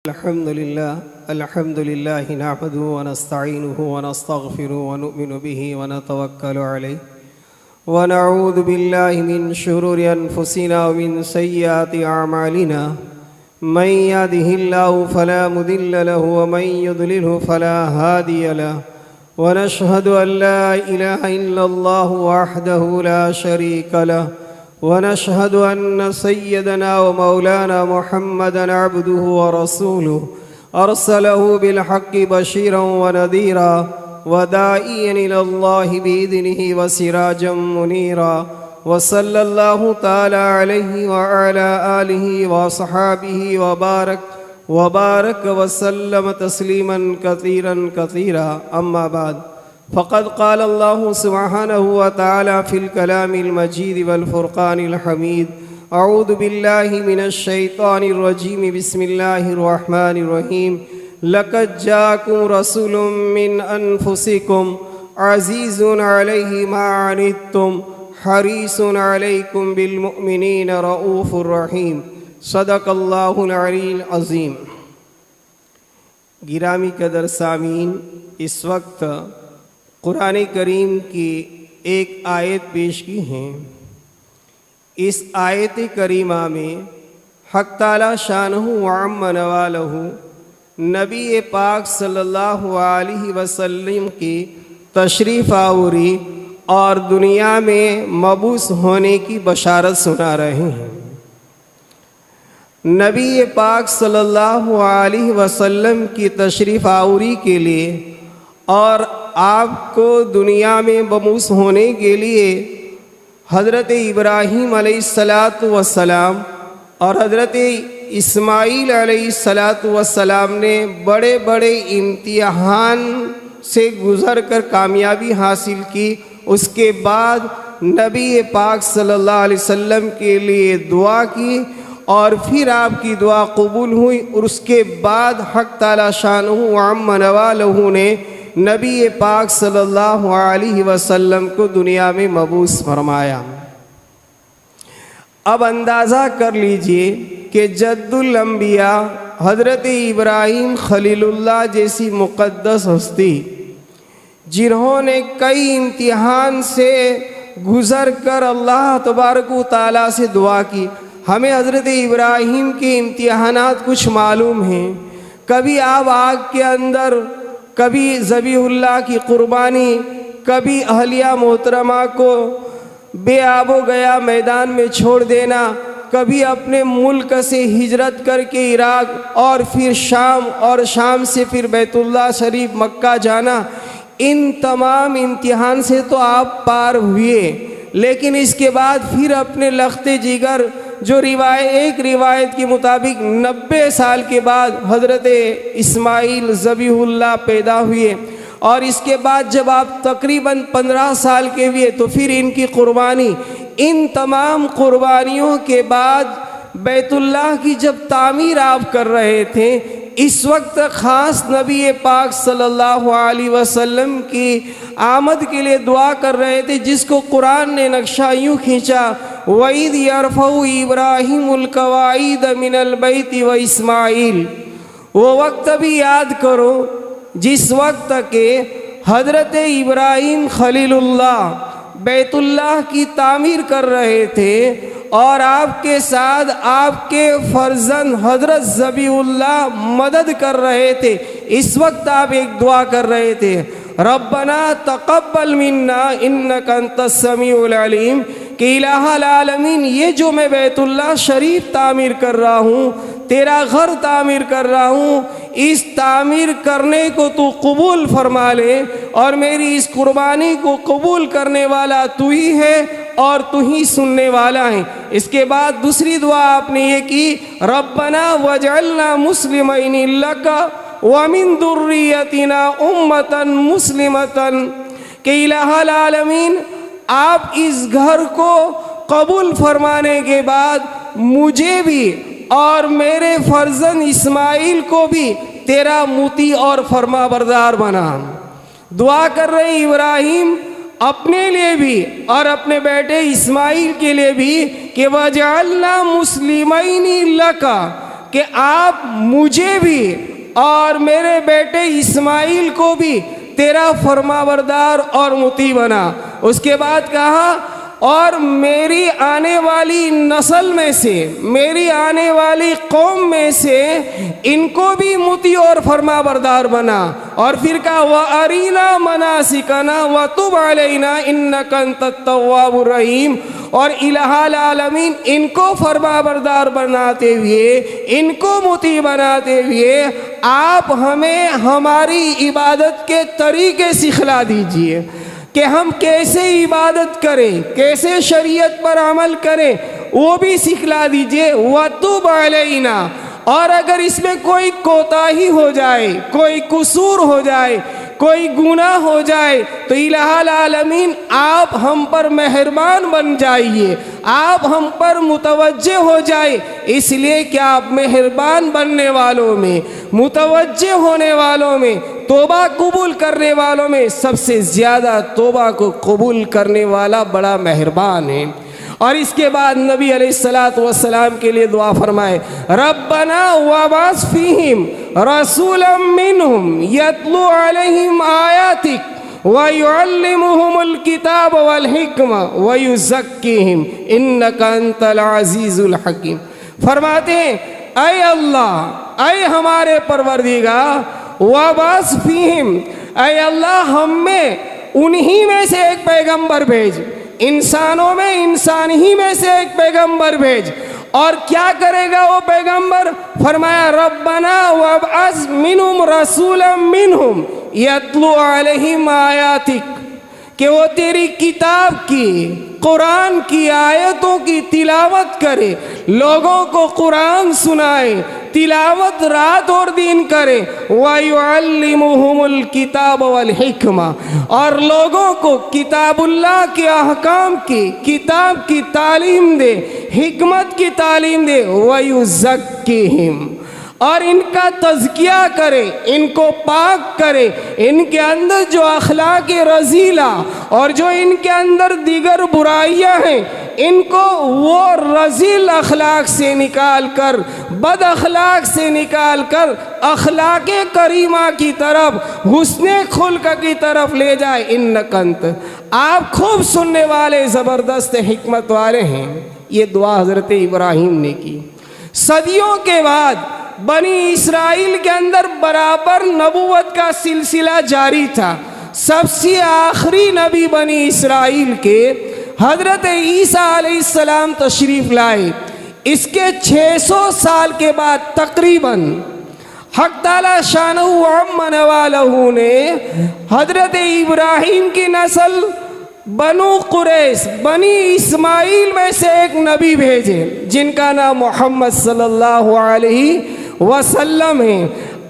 अल्हम्दुलिल्लाह नहमदुहु व नस्तईनुहु व नस्तगफिरुहु व नुमिनु बिहि व नतवक्कलु अलैहि व नऊज़ु बिल्लाहि मिन शुरूरि अनफुसिना व मिन सय्यिआति अअमालिना मन यहदिहिल्लाहु फला मुदिल्ल लहु व मन युद्लिलहु फला हादिय लहु व नशहदु अन ला इलाहा इल्लल्लाहु वहदहु ला शरीका लहु व नशहदु अन्न सय्यदना व मौलाना मुहम्मदन अब्दुहु व रसूलुहु अरसलहु बिलहक्कि बशीरन व नज़ीरा व दाइयन इलल्लाहि बिइज़निहि व सिराजम मुनीरा व सल्लल्लाहु तआला अलैहि व अला आलिहि व सहाबिहि व बारक व सल्लम तस्लीमन कसीरन कसीरा अम्मा बाद फ़क़द क़ाल अल्लाहु सुब्हानहु व तआला फ़िल कलामिल मजीद वल फ़ुरक़ानिल हमीद अऊज़ु बिल्लाहि मिनश शैतानिर रजीम बिस्मिल्लाहिर रहमानिर रहीम लक़द जाअकुम रसूलुम मिन अनफुसिकुम अज़ीज़ुन अलैहि मा अनित्तुम हरीसुन अलैकुम बिल मुमिनीन रऊफ़ुर रहीम सदक़ल्लाहुल अलीयुल अज़ीम। गिरामी कदर सामीन, इस वक्त कुरान करीम की एक आयत पेश की हैं। इस आयत करीमा में हक़ ताला शानहु व अम्म नवालहु नबी पाक सल्लल्लाहु अलैहि वसल्लम की तशरीफ़ आवरी और दुनिया में मबूस होने की बशारत सुना रहे हैं। नबी पाक सल्लल्लाहु अलैहि वसल्लम की तशरीफ़ आवरी के लिए और आपको दुनिया में मबूस होने के लिए हज़रत इब्राहीम अलैहिस्सलातु वस्सलाम और हज़रत इस्माईल अलैहिस्सलातु वस्सलाम ने बड़े बड़े इम्तिहान से गुज़र कर कामयाबी हासिल की। उसके बाद नबी पाक सल्लल्लाहु अलैहि वसल्लम के लिए दुआ की और फिर आपकी दुआ कबूल हुई और उसके बाद हक़ ताला शानहु व अम्म नवालहु ने नबी पाक सल्लल्लाहु अलैहि वसल्लम को दुनिया में मबूस फरमाया। अब अंदाज़ा कर लीजिए कि जद्दुल अंबिया हज़रत इब्राहीम खलीलुल्लाह जैसी मुक़द्दस हस्ती, जिन्होंने कई इम्तिहान से गुज़र कर अल्लाह तबारक व तआला से दुआ की। हमें हज़रत इब्राहीम के इम्तिहानात कुछ मालूम हैं। कभी आप आग के अंदर, कभी ज़बीहुल्लाह की क़ुरबानी, कभी अहलिया मोहतरमा को बेआबो गया मैदान में छोड़ देना, कभी अपने मुल्क से हिजरत करके इराक़ और फिर शाम और शाम से फिर बैतुल्लाह शरीफ मक्का जाना। इन तमाम इम्तिहान से तो आप पार हुए, लेकिन इसके बाद फिर अपने लख्ते जिगर जो एक रिवायत के मुताबिक 90 साल के बाद हज़रत इस्माईल ज़बीहुल्लाह पैदा हुए और इसके बाद जब आप तकरीबन 15 साल के हुए तो फिर इनकी क़ुरबानी। इन तमाम क़ुरबानियों के बाद बैतुल्लाह की जब तामीर आप कर रहे थे, इस वक्त ख़ास नबी पाक सल्लल्लाहु अलैहि वसल्लम की आमद के लिए दुआ कर रहे थे, जिसको कुरान ने नक्शा यूँ खींचा, वईद यरफ़उ इब्राहीमुल क़वाइद मिनल बैति व इस्माईल। वो वक्त भी याद करो जिस वक्त के हज़रत इब्राहीम खलीलुल्लाह बैतुल्लाह की तामीर कर रहे थे और आपके साथ आपके फ़र्जंद हज़रत ज़बीहुल्लाह मदद कर रहे थे। इस वक्त आप एक दुआ कर रहे थे, रब्बना तक़ब्बल मिन्ना इन्नका अंतस समीउल अलीम, कि इलाहल आलमीन ये जो मैं बैतुल्लाह शरीफ तामीर कर रहा हूँ, तेरा घर तामीर कर रहा हूँ, इस तामीर करने को तू कबूल फरमा ले और मेरी इस कुर्बानी को कबूल करने वाला तू ही है और तू ही सुनने वाला है। इसके बाद दूसरी दुआ आपने ये की, रब्बना वजअलना मुस्लिमैनि लका व मिन दुर्रियतिना उम्मतन मुस्लिमतन, कि इलाहल आलमीन आप इस घर को कबूल फरमाने के बाद मुझे भी और मेरे फर्जंद इस्माईल को भी तेरा मुती और फरमाबरदार बना। दुआ कर रहे इब्राहीम अपने लिए भी और अपने बेटे इस्माईल के लिए भी कि वजअलना मुस्लिमैनि लका, कि आप मुझे भी और मेरे बेटे इस्माइल को भी तेरा फरमाबरदार और मुती बना। उसके बाद कहा और मेरी आने वाली नस्ल में से, मेरी आने वाली कौम में से इनको भी मुती और फरमाबरदार बना। और फिर कहा व अरीना मनासिकना व तुब अलैना इन्नका अंतत तव्वाबुर रहीम। और इलाहल आलमीन इनको फरमाबरदार बनाते हुए, इनको मुती बनाते हुए आप हमें हमारी इबादत के तरीके सिखला दीजिए कि हम कैसे इबादत करें, कैसे शरीयत पर अमल करें, वो भी सिखला दीजिए। वतुब अलैना, और अगर इसमें कोई कोताही हो जाए, कोई कुसूर हो जाए, कोई गुनाह हो जाए तो इलाहल आलमीन आप हम पर मेहरबान बन जाइए, आप हम पर मुतवज्जे हो जाए। इसलिए कि आप मेहरबान बनने वालों में, मुतवज्जे होने वालों में, तोबा कबूल करने वालों में सबसे ज़्यादा तोबा को कबूल करने वाला बड़ा मेहरबान है। और इसके बाद नबी अलैहिस्सलातु वस्सलाम के लिए दुआ फरमाए, रब्बना वबास फीहिम रसूलन मिनहुम यतलू अलैहिम आयातिक व युअल्लिमुहुमुल किताब वल हिक्मा व युज़क्कीहिम इन्नका अंतल अज़ीज़ुल हकीम। फरमाते हैं, ऐ अल्लाह, ऐ हमारे परवरदिगार, वबास फीहिम, ऐ अल्लाह हम में उन्हीं में से एक पैगंबर भेज, इंसानों में इंसान ही में से एक पैगंबर भेज। और क्या करेगा वो पैगंबर? फरमाया रब्बना वबअस मिनहुम रसूलन मिनहुम यतलू अलैहिम आयातिक, कि वो तेरी किताब की, कुरान की आयतों की तिलावत करे, लोगों को कुरान सुनाए, तिलावत रात और दिन करे। वयुअल्लिमुहुमुल किताब वल हिक्मा, और लोगों को किताबुल्लाह के अहकाम की, किताब की तालीम दे, हिकमत की तालीम दे। वयुज़क्कीहिम, और इनका तज़किया करे, इनको पाक करे, इनके अंदर जो अखलाक रजीला और जो इनके अंदर दीगर बुराइयां हैं इनको वो रजील अखलाक से निकाल कर, बद अखलाक से निकाल कर अखलाक करीमा की तरफ, हुस्ने खुल्क की तरफ ले जाए। इन्नका अंत, आप खूब सुनने वाले, ज़बरदस्त हिकमत वाले हैं। ये दुआ हज़रत इब्राहीम ने की। सदियों के बाद बनी इस्राइल के अंदर बराबर नबूवत का सिलसिला जारी था। सबसे आखिरी नबी बनी इस्राइल के हज़रत ईसा अलैहिस्सलाम तशरीफ़ लाए। इसके 600 साल के बाद तकरीबन हक़ ताला शानहू अम्मा नवालहू ने हज़रत इब्राहीम की नस्ल बनु कुरैश, बनी इस्माइल में से एक नबी भेजे जिनका नाम मोहम्मद सल्लल्लाहु अलैहि वसल्लम है।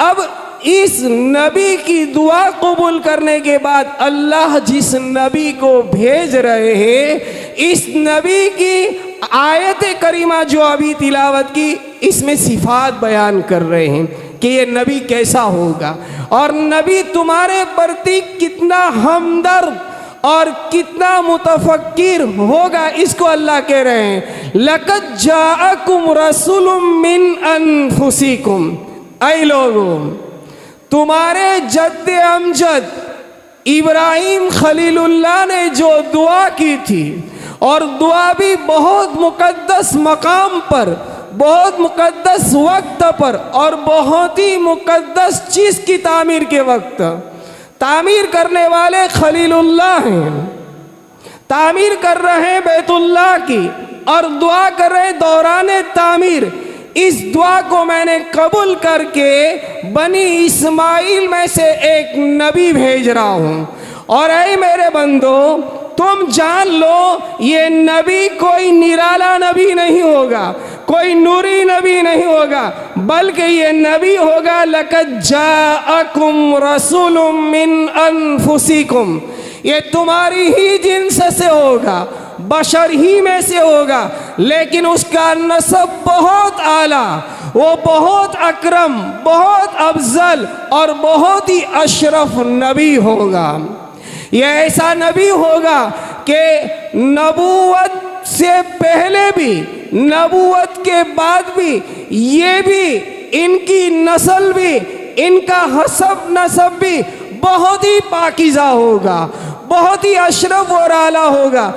अब इस नबी की दुआ कबूल करने के बाद अल्लाह जिस नबी को भेज रहे हैं, इस नबी की आयत करीमा जो अभी तिलावत की, इसमें सिफात बयान कर रहे हैं कि ये नबी कैसा होगा और नबी तुम्हारे प्रति कितना हमदर्द और कितना मुतफक्किर होगा। इसको अल्लाह कह रहे हैं, लक़द जाअकुम रसूलुम मिन अनफुसिकुम, ऐ लोगों, तुम्हारे जद्द अमजद इब्राहीम खलीलुल्लाह ने जो दुआ की थी, और दुआ भी बहुत मुक़द्दस मकाम पर, बहुत मुक़द्दस वक्त पर, और बहुत ही मुक़द्दस चीज़ की तामीर के वक्त, तामीर करने वाले खलीलुल्लाह हैं, तामीर कर रहे हैं बैतुल्लाह की, और दुआ कर रहे हैं दौरान तामीर। इस दुआ को मैंने कबूल करके बनी इस्माइल में से एक नबी भेज रहा हूँ। और ऐ मेरे बंदो, तुम जान लो ये नबी कोई निराला नबी नहीं होगा, कोई नूरी नबी नहीं होगा, बल्कि ये नबी होगा लक़द जाअकुम रसूलुम मिन अनफुसिकुम, ये तुम्हारी ही जिन्स से होगा, बशर ही में से होगा, लेकिन उसका नसब बहुत आला, वो बहुत अकरम, बहुत अफजल और बहुत ही अशरफ नबी होगा। ये ऐसा नबी होगा कि नबूवत से पहले भी नबूवत के बाद भी ये भी इनकी नस्ल भी, इनका हसब नसब भी बहुत ही पाकीज़ा होगा, बहुत ही अशरफ और आला होगा।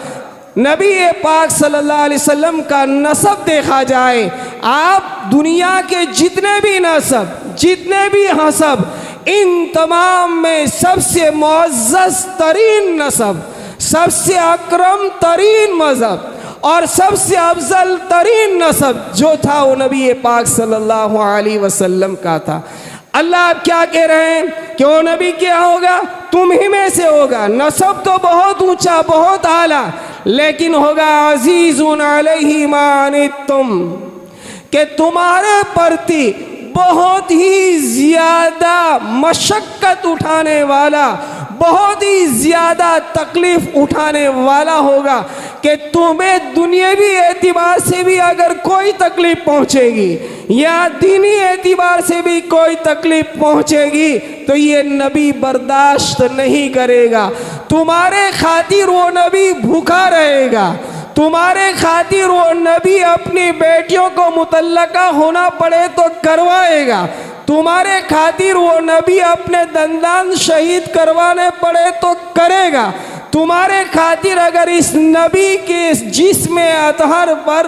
नबी पाक सल्लल्लाहु अलैहि वसल्लम का नसब देखा जाए, आप दुनिया के जितने भी नसब, जितने भी हसब, इन तमाम में सबसे मुअज़्ज़ज़ तरीन नसब, सबसे अकरम तरीन मज़हब और सबसे अफजल तरीन नसब जो था वो नबी पाक सल्लल्लाहु अलैहि वसल्लम का था। अल्लाह आप क्या कह रहे हैं कि वो नबी क्या होगा? तुम ही में से होगा। नसब तो बहुत ऊंचा, बहुत आला, लेकिन होगा अज़ीज़ुन अलैहि मा अनित्तुम, कि तुम्हारे प्रति बहुत ही ज़्यादा मशक्क़त उठाने वाला, बहुत ही ज़्यादा तकलीफ़ उठाने वाला होगा, कि तुम्हें दुनियावी एतबार से भी अगर कोई तकलीफ़ पहुँचेगी या दीनी एतबार से भी कोई तकलीफ़ पहुँचेगी तो ये नबी बर्दाश्त नहीं करेगा। तुम्हारे खातिर वो नबी भूखा रहेगा, तुम्हारे खातिर वो नबी अपनी बेटियों को मुतल्लका होना पड़े तो करवाएगा, तुम्हारे खातिर वो नबी अपने दंदान शहीद करवाने पड़े तो करेगा, तुम्हारे खातिर अगर इस नबी के जिस्म अतहर पर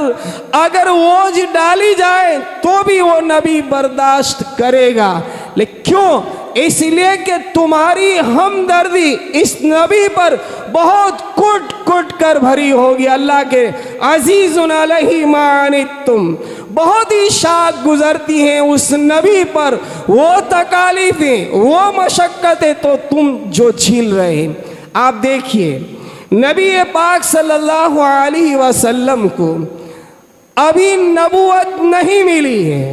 अगर ओझ डाली जाए तो भी वो नबी बर्दाश्त करेगा। लेकिन क्यों? इसलिए कि तुम्हारी हमदर्दी इस नबी पर बहुत कुट कुट कर भरी होगी। अल्लाह के अज़ीज़ुन अलैहि मा अनित्तुम, बहुत ही शाख गुजरती हैं उस नबी पर वो तकालीफें, वो मशक्क़तें तो तुम जो झेल रहे हैं। आप देखिए नबी पाक सल्लल्लाहु अलैहि वसल्लम को अभी नबूवत नहीं मिली है,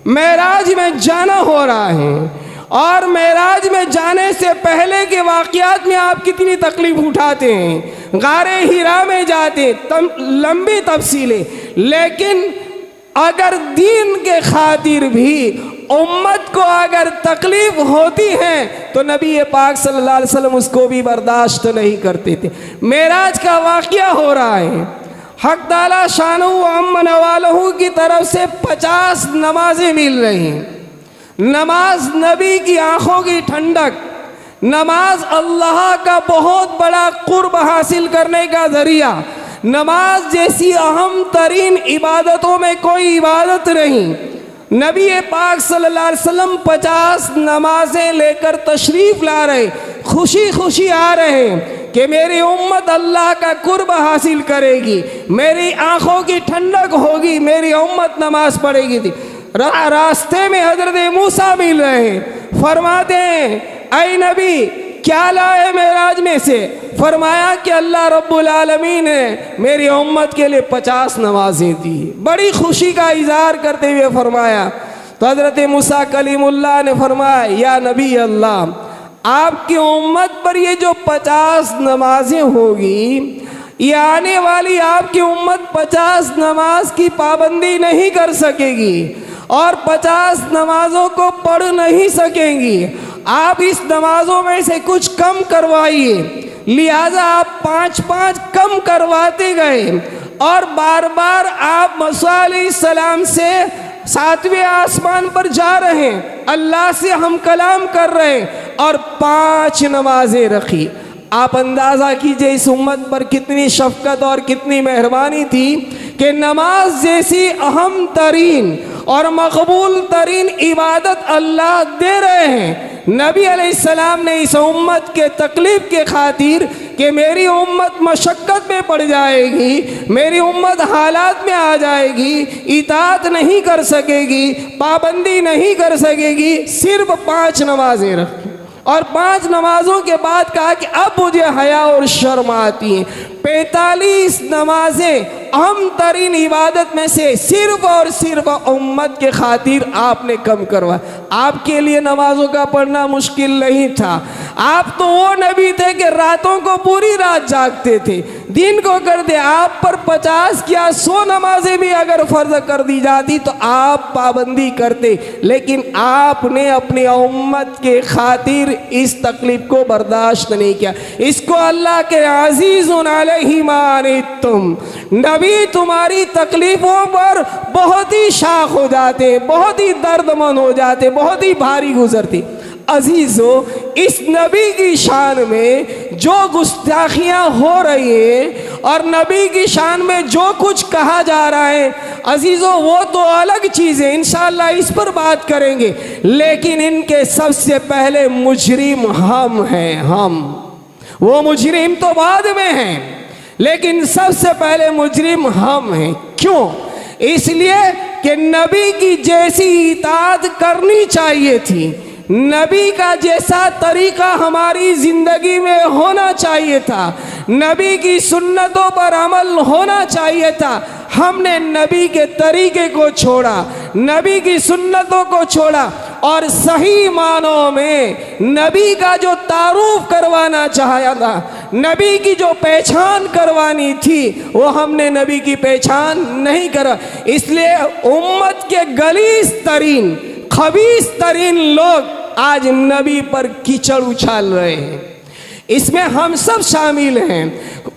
मेराज में जाना हो रहा है, और मेराज में जाने से पहले के वाक़यात में आप कितनी तकलीफ़ उठाते हैं, गारे हिरा में जाते लंबी तफसीलें, लेकिन अगर दीन के खातिर भी उम्मत को अगर तकलीफ़ होती है तो नबी पाक सल्लल्लाहु अलैहि वसल्लम उसको भी बर्दाश्त नहीं करते थे। मेराज का वाक़या हो रहा है, हक़ ताला शानहू अम्मन वालहू की तरफ से 50 नमाजें मिल रही हैं। नमाज नबी की आँखों की ठंडक, नमाज अल्लाह का बहुत बड़ा कुर्ब हासिल करने का ज़रिया, नमाज जैसी अहम तरीन इबादतों में कोई इबादत नहीं। नबी पाक सल्लल्लाहु अलैहि वसल्लम 50 नमाजें लेकर तशरीफ़ ला रहे, खुशी खुशी आ रहे हैं कि मेरी उम्मत अल्लाह का कुर्ब हासिल करेगी, मेरी आँखों की ठंडक होगी, मेरी उम्मत नमाज पढ़ेगी थी। रास्ते में हजरत मूसा मिल रहे हैं, फरमाते हैं ऐ नबी क्या लाए मेराज में से? फरमाया कि अल्लाह रब्बुल आलमीन ने मेरी उम्मत के लिए 50 नमाजें दी। बड़ी खुशी का इजहार करते हुए फरमाया तो हजरत मूसा कलीमुल्लाह ने फरमाया या नबी अल्लाह, आपकी उम्मत पर ये जो 50 नमाजें होगी, ये आने वाली आपकी उम्मत 50 नमाज की पाबंदी नहीं कर सकेगी और 50 नमाजों को पढ़ नहीं सकेंगी। आप इस नमाजों में से कुछ कम करवाइए। लिहाजा आप 5-5 कम करवाते गए और बार बार आप मूसा अलैहिस्सलाम से 7वें आसमान पर जा रहे हैं, अल्लाह से हम कलाम कर रहे हैं और 5 नमाजें रखी। आप अंदाज़ा कीजिए इस उम्मत पर कितनी शफ़क़त और कितनी मेहरबानी थी कि नमाज जैसी अहम तरीन और मकबूल तरीन इबादत अल्लाह दे रहे हैं। नबी अलैहिस्सलाम ने इस उम्मत के तकलीफ़ के खातिर कि मेरी उम्मत मशक्क़त में पड़ जाएगी, मेरी उम्मत हालात में आ जाएगी, इताअत नहीं कर सकेगी, पाबंदी नहीं कर सकेगी, सिर्फ 5 नमाजें रखी और 5 नमाजों के बाद कहा कि अब मुझे हया और शर्म आती है। 45 नमाजें अहम तरीन इबादत में से सिर्फ और सिर्फ उम्मत के खातिर आपने कम करवा। आपके लिए नमाजों का पढ़ना मुश्किल नहीं था, आप तो वो नबी थे कि रातों को पूरी रात जागते थे, दिन को करते। आप पर 50 या 100 नमाजें भी अगर फर्ज कर दी जाती तो आप पाबंदी करते, लेकिन आपने अपनी उम्मत के खातिर इस तकलीफ को बर्दाश्त नहीं किया। इसको अल्लाह के अज़ीज़ुन अलैहि मा अनित्तुम, नबी तुम्हारी तकलीफ़ों पर बहुत ही शाख हो जाते, बहुत ही दर्दमंद हो जाते, बहुत ही भारी गुजरती। अजीज़ों, इस नबी की शान में जो गुस्ताखियाँ हो रही हैं और नबी की शान में जो कुछ कहा जा रहा है, अजीज़ों वो तो अलग चीज़ है, इंशाअल्लाह इस पर बात करेंगे। लेकिन इनके सबसे पहले मुजरिम हम हैं। हम, वो मुजरिम तो बाद में हैं, लेकिन सबसे पहले मुजरिम हम हैं। क्यों? इसलिए कि नबी की जैसी इताअत करनी चाहिए थी, नबी का जैसा तरीका हमारी ज़िंदगी में होना चाहिए था, नबी की सुन्नतों पर अमल होना चाहिए था, हमने नबी के तरीके को छोड़ा, नबी की सुन्नतों को छोड़ा और सही मानों में नबी का जो तारुफ करवाना चाहा था, नबी की जो पहचान करवानी थी, वो हमने नबी की पहचान नहीं करा। इसलिए उम्मत के गलीस तरीन, खबीस तरीन लोग आज नबी पर कीचड़ उछाल रहे हैं। इसमें हम सब शामिल हैं,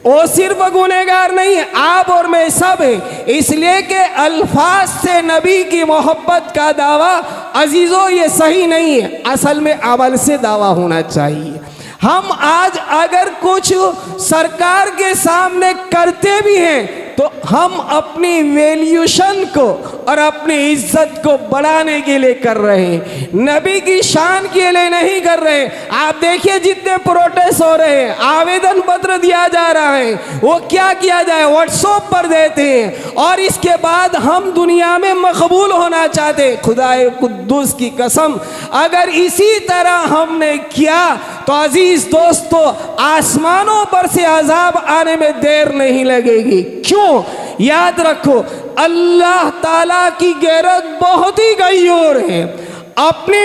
वो सिर्फ गुनहगार नहीं है, आप और मैं सब हैं। इसलिए कि अल्फाज से नबी की मोहब्बत का दावा अजीज़ों ये सही नहीं है, असल में अमल से दावा होना चाहिए। हम आज अगर कुछ सरकार के सामने करते भी हैं तो हम अपनी वैल्यूशन को और अपनी इज्जत को बढ़ाने के लिए कर रहे हैं, नबी की शान के लिए नहीं कर रहे। आप देखिए जितने प्रोटेस्ट हो रहे हैं, आवेदन पत्र दिया जा रहा है, वो क्या किया जाए, व्हाट्सएप पर देते हैं और इसके बाद हम दुनिया में मकबूल होना चाहते। खुदाए कुद्दूस की कसम, अगर इसी तरह हमने किया तो अजीज दोस्तों, आसमानों पर से अजाब आने में देर नहीं लगेगी। क्यों? याद रखो, अल्लाह ताला की गैरत बहुत ही गयूर है। अपने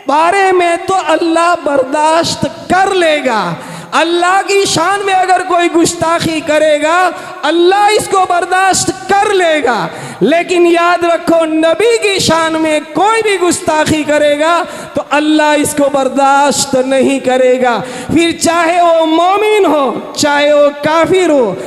बारे में तो अल्लाह बर्दाश्त कर लेगा, अल्लाह की शान में अगर कोई गुस्ताखी करेगा अल्लाह इसको बर्दाश्त कर लेगा, लेकिन याद रखो नबी की शान में कोई भी गुस्ताखी करेगा तो अल्लाह इसको बर्दाश्त नहीं करेगा। फिर चाहे वो मोमिन हो, चाहे वो काफिर हो,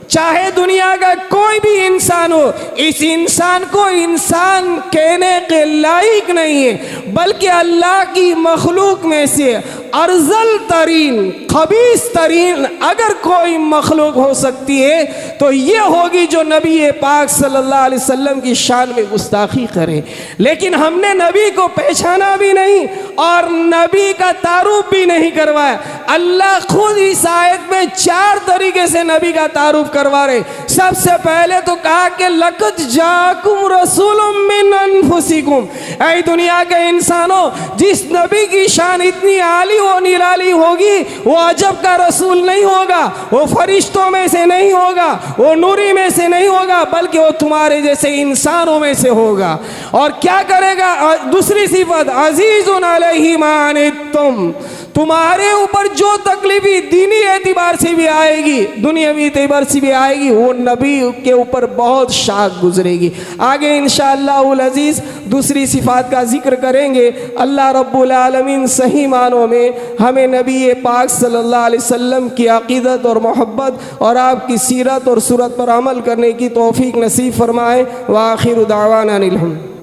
चाहे दुनिया का कोई भी इंसान हो, इस इंसान को इंसान कहने के लायक नहीं है, बल्कि अल्लाह की मखलूक में से अर्जल तरीन, खबीस तरीन अगर कोई मखलूक हो सकती है तो ये होगी जो नबी पाक सल्लल्लाहु अलैहि वसल्लम की शान में गुस्ताखी करे। लेकिन हमने नबी को पहचाना भी नहीं और नबी का तारुफ भी नहीं करवाया। अल्लाह खुद इस आयत में 4 तरीके से नबी का तारुफ करवा रहे। सबसे पहले तो कहा कि लक़द जाकुम रसूलुम मिन अनफुसिकुम, ऐ दुनिया के इंसानों, जिस नबी की शान इतनी आली वो निराली होगी, वो अजब का रसूल नहीं होगा, वो फरिश्तों में से नहीं होगा, वो नूरी में से नहीं होगा, बल्कि वो तुम्हारे जैसे इंसानों में से होगा। और क्या करेगा? दूसरी सिफत, अजीज़ुन अलैहि मा अनित्तुम, तुम्हारे ऊपर जो तकलीफी दीनी एतबार से भी आएगी, दुनियावी एतबार से भी आएगी, वो नबी के ऊपर बहुत शाख गुजरेगी। आगे इंशाअल्लाह अज़ीज़ दूसरी सिफात का जिक्र करेंगे। अल्लाह रब्बुल आलमीन सही मानों में हमें नबी पाक सल्लल्लाहु अलैहि वसल्लम की अक़ीदत और मोहब्बत और आपकी सीरत और सूरत पर अमल करने की तौफ़ीक नसीब फरमाए। व आखिर दावाना अनिल हम्द।